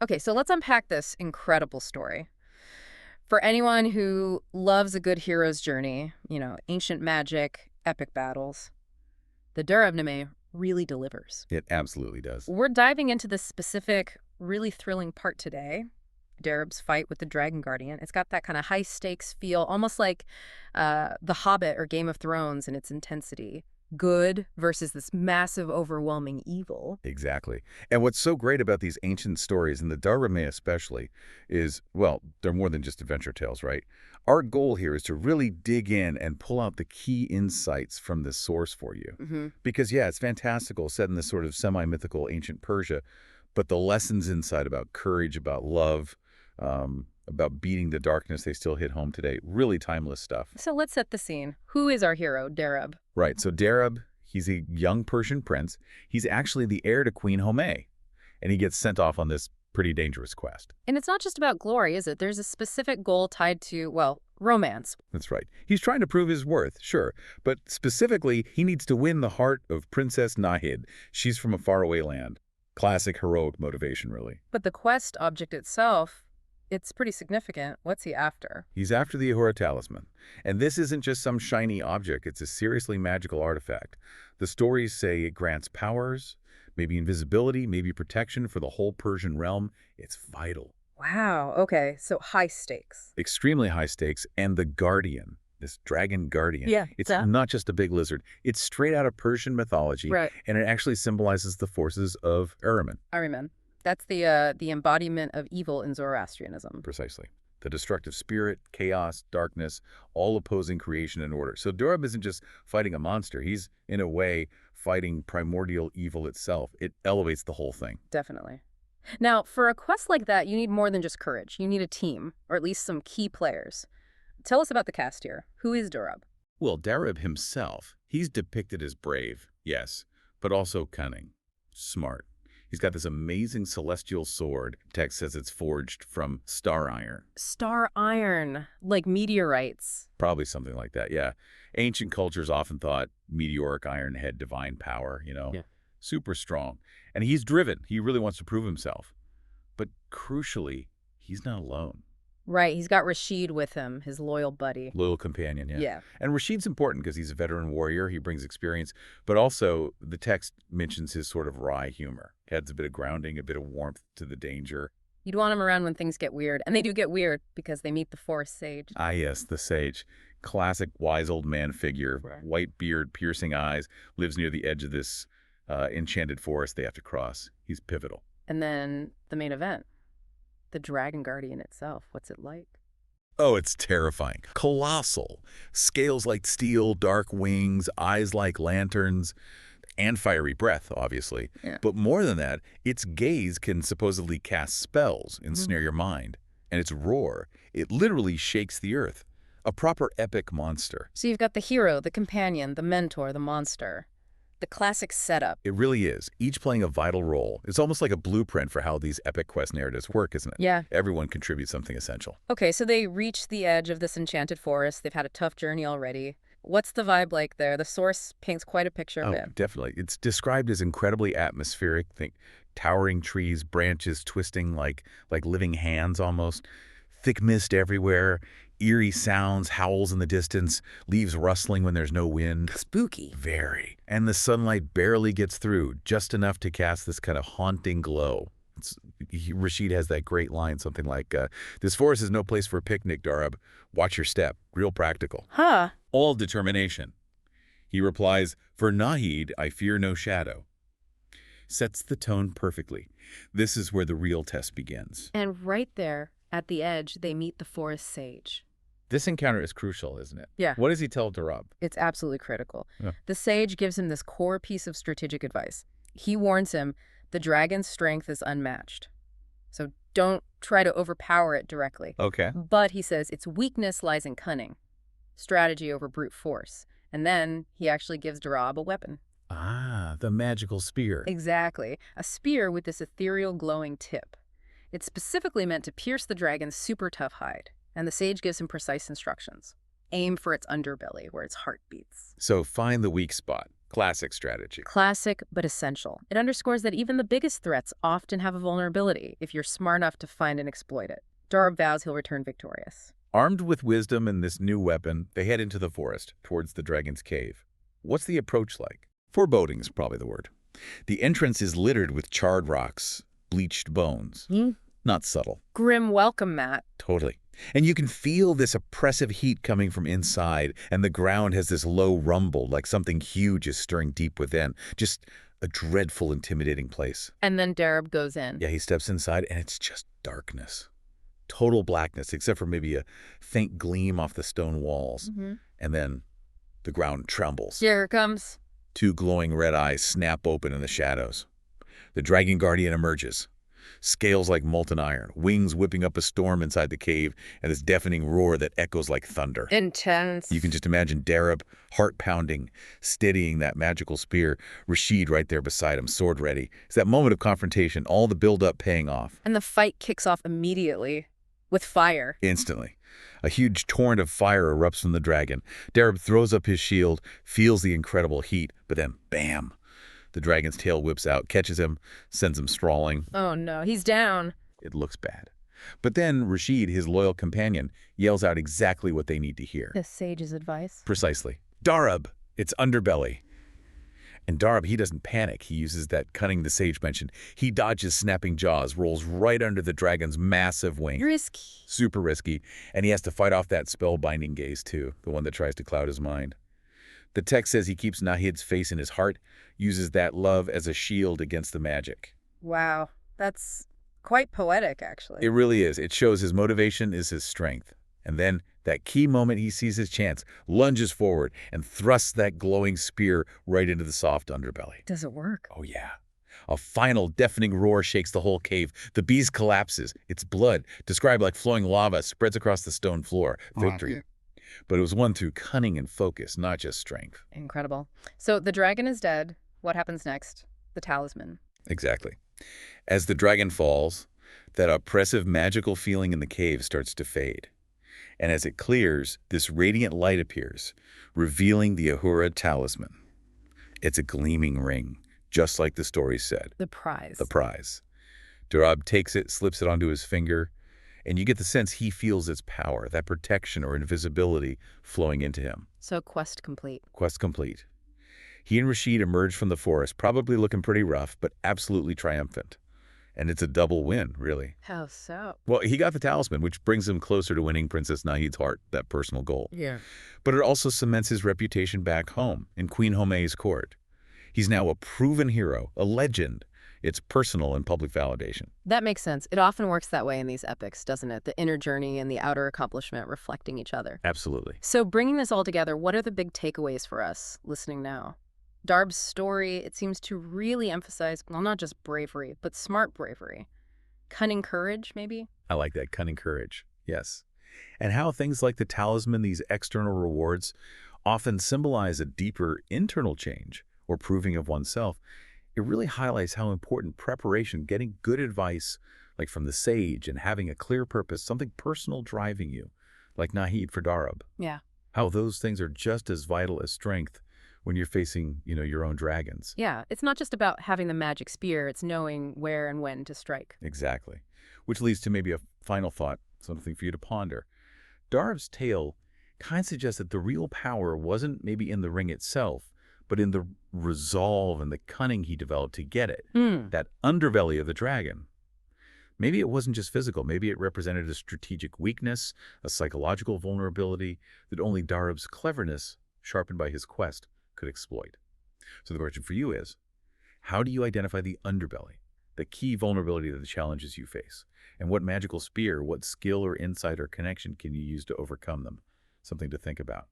Okay, so let's unpack this incredible story. For anyone who loves a good hero's journey, ancient magic, epic battles, the Darab really delivers. It absolutely does. We're diving into this specific, really thrilling part today. Darab's fight with the Dragon Guardian. It's got that kind of high stakes feel, almost like The Hobbit or Game of Thrones in its intensity. Good versus this massive, overwhelming evil. Exactly. And what's so great about these ancient stories, and the Darab especially, is, well, they're more than just adventure tales, right? Our goal here is to really dig in and pull out the key insights from the source for you. Hmm. Because, yeah, it's fantastical, set in this sort of semi-mythical ancient Persia, but the lessons inside about courage, about love, about beating the darkness, they still hit home today. Really timeless stuff. So let's set the scene. Who is our hero, Darab? Right, so Darab, he's a young Persian prince. He's actually the heir to Queen Homay, and he gets sent off on this pretty dangerous quest. And it's not just about glory, is it? There's a specific goal tied to, well, romance. That's right. He's trying to prove his worth, sure, but specifically, he needs to win the heart of Princess Nahid. She's from a faraway land. Classic heroic motivation, really. But the quest object itself, it's pretty significant. What's he after? He's after the Ahura Talisman. And this isn't just some shiny object, it's a seriously magical artifact. The stories say it grants powers, maybe invisibility, maybe protection for the whole Persian realm. It's vital. Wow, okay, so high stakes. Extremely high stakes, and the Guardian, this dragon guardian. Yeah, It's duh. not just a big lizard. It's straight out of Persian mythology, Right. and it actually symbolizes the forces of Ahriman. Ahriman. That's the embodiment of evil in Zoroastrianism. Precisely. The destructive spirit, chaos, darkness, all opposing creation and order. So Darab isn't just fighting a monster. He's, in a way, fighting primordial evil itself. It elevates the whole thing. Definitely. Now, for a quest like that, you need more than just courage. You need a team, or at least some key players. Tell us about the cast here. Who is Darab? Well, Darab himself, he's depicted as brave, yes, but also cunning, smart. He's got this amazing celestial sword. Text says it's forged from star iron. Star iron, like meteorites. Probably something like that, yeah. Ancient cultures often thought meteoric iron had divine power, Yeah. Super strong. And he's driven. He really wants to prove himself. But crucially, he's not alone. Right, he's got Rashid with him, his loyal buddy. Loyal companion, yeah. Yeah. And Rashid's important because he's a veteran warrior. He brings experience. But also, the text mentions his sort of wry humor. Adds a bit of grounding, a bit of warmth to the danger. You'd want him around when things get weird. And they do get weird because they meet the forest sage. Ah, yes, the sage. Classic wise old man figure. Right. White beard, piercing eyes. Lives near the edge of this enchanted forest they have to cross. He's pivotal. And then the main event, the Dragon Guardian itself. What's it like? Oh, it's terrifying. Colossal. Scales like steel, dark wings, eyes like lanterns, and fiery breath, obviously. Yeah. But more than that, its gaze can supposedly cast spells, ensnare your mind. And its roar, it literally shakes the earth. A proper epic monster. So you've got the hero, the companion, the mentor, the monster. The classic setup. It really is, each playing a vital role. It's almost like a blueprint for how these epic quest narratives work, isn't it? Yeah. Everyone contributes something essential. Okay, so they reach the edge of this enchanted forest. They've had a tough journey already. What's the vibe like there? The source paints quite a picture of Oh, it. definitely. It's described as incredibly atmospheric. Think towering trees, branches twisting like living hands almost. Thick mist everywhere, eerie sounds, howls in the distance, leaves rustling when there's no wind. Spooky. Very. And the sunlight barely gets through, just enough to cast this kind of haunting glow. Rashid has that great line, something like, this forest is no place for a picnic, Darab. Watch your step. Real practical. Huh. All determination. He replies, for Nahid, I fear no shadow. Sets the tone perfectly. This is where the real test begins. And right there, at the edge, they meet the forest sage. This encounter is crucial, isn't it? Yeah. What does he tell Darab? It's absolutely critical. Yeah. The sage gives him this core piece of strategic advice. He warns him the dragon's strength is unmatched. So don't try to overpower it directly. Okay. But he says its weakness lies in cunning, strategy over brute force. And then he actually gives Darab a weapon. Ah, the magical spear. Exactly. A spear with this ethereal glowing tip. It's specifically meant to pierce the dragon's super tough hide. And the sage gives him precise instructions. Aim for its underbelly, where its heart beats. So find the weak spot. Classic strategy. Classic, but essential. It underscores that even the biggest threats often have a vulnerability if you're smart enough to find and exploit it. Darab vows he'll return victorious. Armed with wisdom and this new weapon, they head into the forest, towards the dragon's cave. What's the approach like? Foreboding is probably the word. The entrance is littered with charred rocks, bleached bones. Not subtle. Grim welcome, Matt. Totally. And you can feel this oppressive heat coming from inside, and the ground has this low rumble, like something huge is stirring deep within. Just a dreadful, intimidating place. And then Darab goes in. Yeah, he steps inside, and it's just darkness. Total blackness, except for maybe a faint gleam off the stone walls. And then the ground trembles. Here it comes. Two glowing red eyes snap open in the shadows. The dragon guardian emerges. Scales like molten iron, wings whipping up a storm inside the cave, and this deafening roar that echoes like thunder. Intense. You can just imagine Darab, heart pounding, steadying that magical spear, Rashid right there beside him, sword ready. It's that moment of confrontation, all the build-up paying off. And the fight kicks off immediately, with fire. Instantly. A huge torrent of fire erupts from the dragon. Darab throws up his shield, feels the incredible heat, but then, bam! The dragon's tail whips out, catches him, sends him sprawling. Oh no, he's down. It looks bad. But then Rashid, his loyal companion, yells out exactly what they need to hear. The sage's advice. Precisely. Darab! It's underbelly. And Darab, he doesn't panic. He uses that cunning the sage mentioned. He dodges snapping jaws, rolls right under the dragon's massive wing. Risky. Super risky. And he has to fight off that spellbinding gaze, too, the one that tries to cloud his mind. The text says he keeps Nahid's face in his heart, uses that love as a shield against the magic. Wow, that's quite poetic, actually. It really is. It shows his motivation is his strength. And then, that key moment he sees his chance, lunges forward and thrusts that glowing spear right into the soft underbelly. Does it work? Oh, yeah. A final deafening roar shakes the whole cave. The beast collapses. Its blood, described like flowing lava, spreads across the stone floor. Victory. But it was won through cunning and focus, not just strength. Incredible. So the dragon is dead. What happens next? The talisman. Exactly. As the dragon falls, that oppressive magical feeling in the cave starts to fade. And as it clears, this radiant light appears, revealing the Ahura talisman. It's a gleaming ring, just like the story said. The prize. The prize. Darab takes it, slips it onto his finger, and you get the sense he feels its power, that protection or invisibility flowing into him. So quest complete. Quest complete. He and Rashid emerge from the forest, probably looking pretty rough, but absolutely triumphant. And it's a double win, really. How so? Well, he got the talisman, which brings him closer to winning Princess Nahid's heart, that personal goal. Yeah. But it also cements his reputation back home, in Queen Home's court. He's now a proven hero, a legend. It's personal and public validation. That makes sense. It often works that way in these epics, doesn't it? The inner journey and the outer accomplishment reflecting each other. Absolutely. So bringing this all together, what are the big takeaways for us listening now? Darab's story, it seems to really emphasize, well, not just bravery, but smart bravery. Cunning courage, maybe? I like that, cunning courage. Yes. And how things like the talisman, these external rewards, often symbolize a deeper internal change or proving of oneself. It really highlights how important preparation, getting good advice, like from the sage, and having a clear purpose, something personal driving you, like Nahid for Darab. Yeah. How those things are just as vital as strength when you're facing, your own dragons. Yeah, it's not just about having the magic spear, it's knowing where and when to strike. Exactly. Which leads to maybe a final thought, something for you to ponder. Darab's tale kind of suggests that the real power wasn't maybe in the ring itself, but in the resolve and the cunning he developed to get it. That underbelly of the dragon. Maybe it wasn't just physical. Maybe it represented a strategic weakness, a psychological vulnerability that only Darab's cleverness, sharpened by his quest, could exploit. So the question for you is, how do you identify the underbelly, the key vulnerability to the challenges you face? And what magical spear, what skill or insight or connection can you use to overcome them? Something to think about.